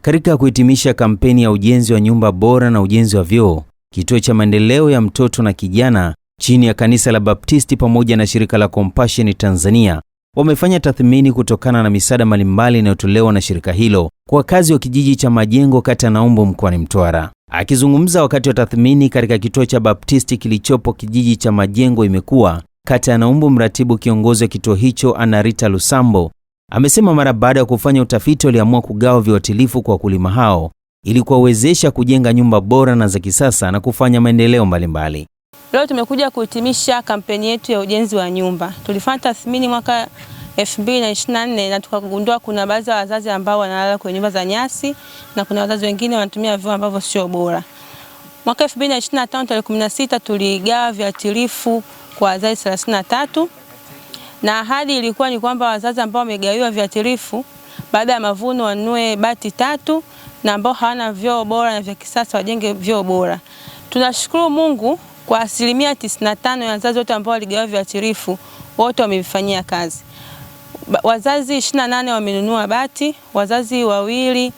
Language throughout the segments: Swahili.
Katika kuhitimisha kampeni ya ujenzi wa nyumba bora na ujenzi wa vyoo, kituo cha maendeleo ya mtoto na kijana chini ya kanisa la Baptisti pamoja na shirika la Compassion Tanzania wamefanya tathmini kutokana na misaada mbalimbali inayotolewa na shirika hilo kwa wakazi wa kijiji cha Majengo kata ya Naumbu mkoani Mtwara. Akizungumza wakati wa tathmini katika kituo cha Baptisti kilichopo kijiji cha Majengo imekuwa kata ya Naumbu, mratibu kiongozi wa kituo hicho Anarita Lusambo amesema mara baada ya kufanya utafiti waliamua kugawa viuatilifu kwa wakulima hao ili kuwawezesha kujenga nyumba bora na za kisasa na kufanya maendeleo mbalimbali. Leo tumekuja kuhitimisha kampeni yetu ya ujenzi wa nyumba. Tulifanya tathmini mwaka 2024 na tukagundua kuna baadhi ya wazazi ambao wanalala kwenye nyumba za nyasi na kuna wazazi wengine wanatumia vyoo ambavyo sio bora. Mwaka 2025 tarehe 16 tuligawa viuatilifu kwa wazazi 33 na ahadi ilikuwa ni kwamba wazazi ambao wamegawiwa viuatilifu baada ya mavuno wanunue bati 3 na ambao hawana vyoo bora na vya kisasa wajenge vyoo bora. Tunashukuru Mungu kwa 95% ya wazazi wote ambao waligawa viuatilifu wote wamevifanyia kazi. Wazazi 28 wamenunua bati, wazazi wawili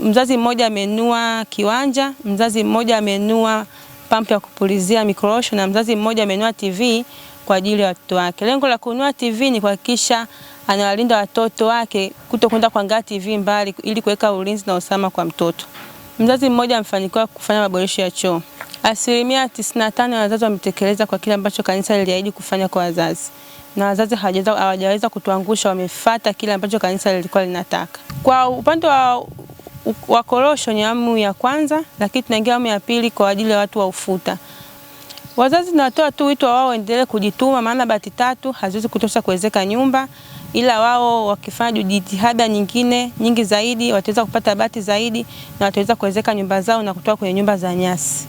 mzazi mmoja amenunua kiwanja, mzazi mmoja amenunua pampu ya kupulizia mikorosho na mzazi mmoja amenunua TV kwa ajili ya watoto wake. Lengo la kununua TV ni kuhakikisha anawalinda watoto wake kutokwenda kuangalia TV mbali ili kuweka ulinzi na usalama kwa mtoto. Mzazi mmoja amefanikiwa kufanya maboresho ya choo. 95% ya wazazi wametekeleza kwa kile ambacho kanisa liliahidi kufanya kwa wazazi. Na wazazi hawajaweza kutuangusha, wamefuata kile ambacho kanisa lilikuwa linataka. Kwa upande wa korosho ni awamu ya kwanza, lakini tunaingia awamu ya pili kwa ajili ya watu wa ufuta. Wazazi tunatoa tu wito wao endelee kujituma, maana bati 3 haziwezi kutosha kuwezeka nyumba, ila wao wakifanya jitihada nyingi zaidi wataweza kupata bati zaidi na wataweza kuwezeka nyumba zao na kutoka kwenye nyumba za nyasi.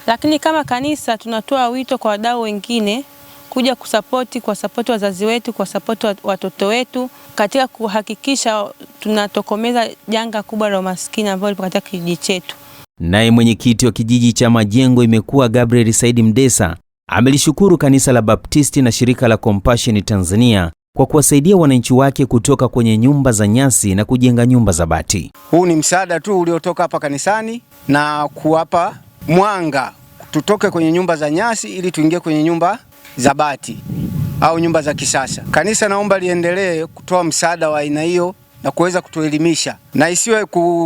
Lakini kama kanisa tunatoa wito kwa wadau wengine kuja kusapoti wazazi wetu, kusapoti watoto wetu katika kuhakikisha tunatokomeza janga kubwa la umaskini ambalo lipo katika kijiji chetu. Naye mwenyekiti wa kijiji cha Majengo imekuwa Gabriel Said Mdesa amelishukuru kanisa la Baptisti na shirika la Compassion Tanzania kwa kuwasaidia wananchi wake kutoka kwenye nyumba za nyasi na kujenga nyumba za bati. Huu ni msaada tu uliotoka hapa kanisani na kuwapa mwanga tutoke kwenye nyumba za nyasi ili tuingie kwenye nyumba za bati au nyumba za kisasa. Kanisa naomba liendelee kutoa msaada wa aina hiyo na kuweza kutuelimisha na isiwe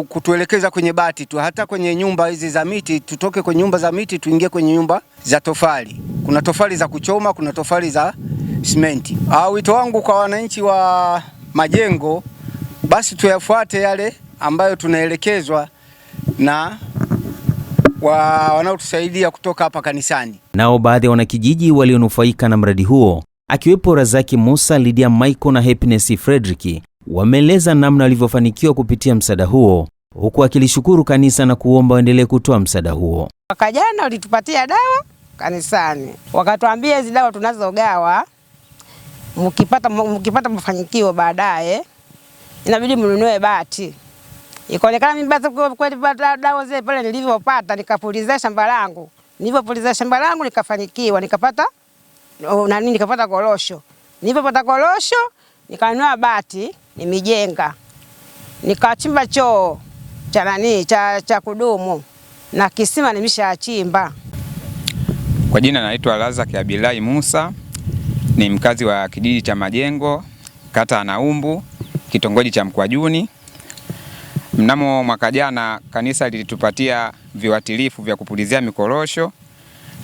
kutuelekeza kwenye bati tu, hata kwenye nyumba hizi za miti tutoke kwenye nyumba za miti tuingie kwenye nyumba za tofali. Kuna tofali za kuchoma, kuna tofali za simenti. Wito wangu kwa wananchi wa Majengo, basi tuyafuate yale ambayo tunaelekezwa na wanaotusaidia kutoka hapa kanisani. Nao baadhi ya wanakijiji walionufaika na mradi huo akiwepo Razaki Musa, Lydia Michael na Happiness Frederick wameeleza namna walivyofanikiwa kupitia msaada huo, huku akilishukuru kanisa na kuomba waendelee kutoa msaada huo. Mwaka jana walitupatia dawa kanisani, wakatuambia hizi dawa tunazogawa mkipata mafanikio baadaye inabidi mnunue bati. Ikaonekana mimi basi kweli dawa zile pale nilivyopata nikapulizia shamba langu. Nilipopulizia shamba langu nikafanikiwa, nikapata korosho. Nilipopata korosho nikanunua bati, nimejenga. Nikachimba choo cha kudumu na kisima nimeshachimba. Kwa jina naitwa Razaki Abilai Musa, ni mkazi wa kijiji cha Majengo, kata ya Naumbu, kitongoji cha Mkwajuni. Mnamo mwaka jana kanisa lilitupatia viuatilifu vya kupulizia mikorosho,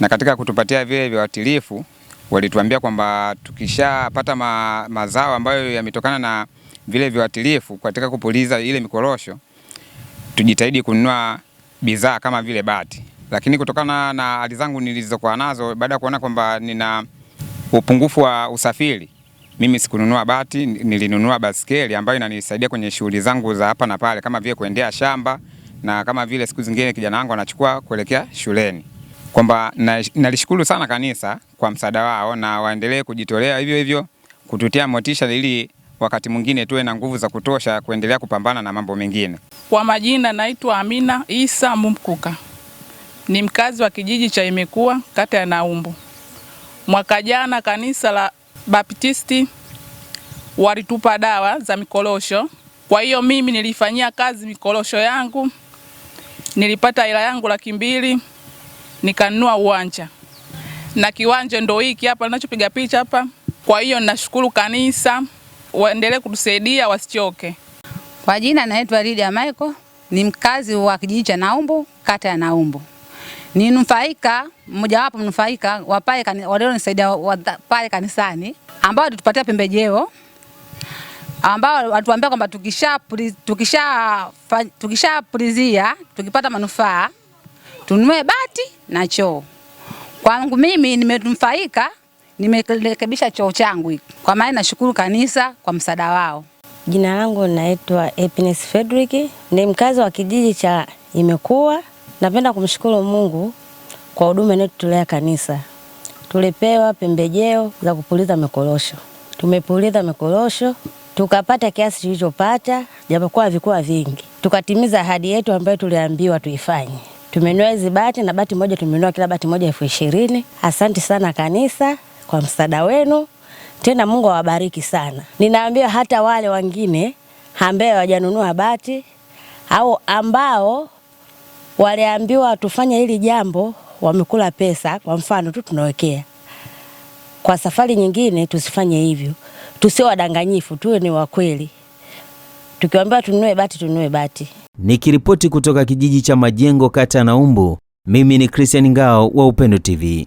na katika kutupatia vile viuatilifu walituambia kwamba tukishapata mazao ambayo yametokana na vile viuatilifu katika kupuliza ile mikorosho tujitahidi kununua bidhaa kama vile bati. Lakini kutokana na hali zangu nilizokuwa nazo, baada ya kuona kwamba nina upungufu wa usafiri, mimi sikununua bati, nilinunua baskeli ambayo inanisaidia kwenye shughuli zangu za hapa na pale, kama vile kuendea shamba na kama vile siku zingine kijana wangu anachukua kuelekea shuleni. Kwamba nalishukuru sana kanisa kwa msaada wao na waendelee kujitolea hivyo hivyo kututia motisha ili wakati mwingine tuwe na nguvu za kutosha kuendelea kupambana na mambo mengine. Kwa majina naitwa Amina Isa Mumkuka. Ni mkazi wa kijiji cha Imekuwa, kata ya Naumbu. Mwaka jana kanisa la Baptisti walitupa dawa za mikorosho Kwa hiyo mimi nilifanyia kazi mikorosho yangu, nilipata hela yangu 200,000, nikanunua uwanja. Na kiwanja ndo hiki hapa ninachopiga picha hapa. Kwa hiyo ninashukuru kanisa, waendelee kutusaidia wasichoke. Kwa jina naitwa Lydia Michael, ni mkazi wa kijiji cha Naumbu, kata ya Naumbu. Ni mnufaika, mmoja wapo mnufaika wa pale walionisaidia pale kanisani, ambao walitupatia pembejeo, ambao watuambia kwamba tukishapulizia tukipata manufaa tununue bati na choo. Kwangu mimi nimenufaika, nimerekebisha choo changu hiki. Kwa maana nashukuru kanisa kwa msaada wao. Jina langu naitwa Happiness Frederick, ni mkazi wa kijiji cha Imekuwa. Napenda kumshukuru Mungu kwa huduma inayotulea kanisa. Tulipewa pembejeo za kupuliza mikorosho. Tumepuliza mikorosho, tukapata kiasi tulichopata, japokuwa havikuwa vingi. Tukatimiza ahadi yetu ambayo tuliambiwa tuifanye. Tumenunua hizo bati na bati moja tumenunua kila bati moja 20,000. Asante sana kanisa kwa msaada wenu. Tena Mungu awabariki sana. Ninaambia hata wale wengine ambao hawajanunua bati au ambao waliambiwa tufanye hili jambo wamekula pesa, kwa mfano tu tunawekea. Kwa safari nyingine tusifanye hivyo. Tusiwe wadanganyifu, tuwe ni wa kweli. Tukiambiwa tununue bati tununue bati. Nikiripoti kutoka kijiji cha Majengo, kata ya Naumbu, mimi ni Christian Ngao wa Upendo TV.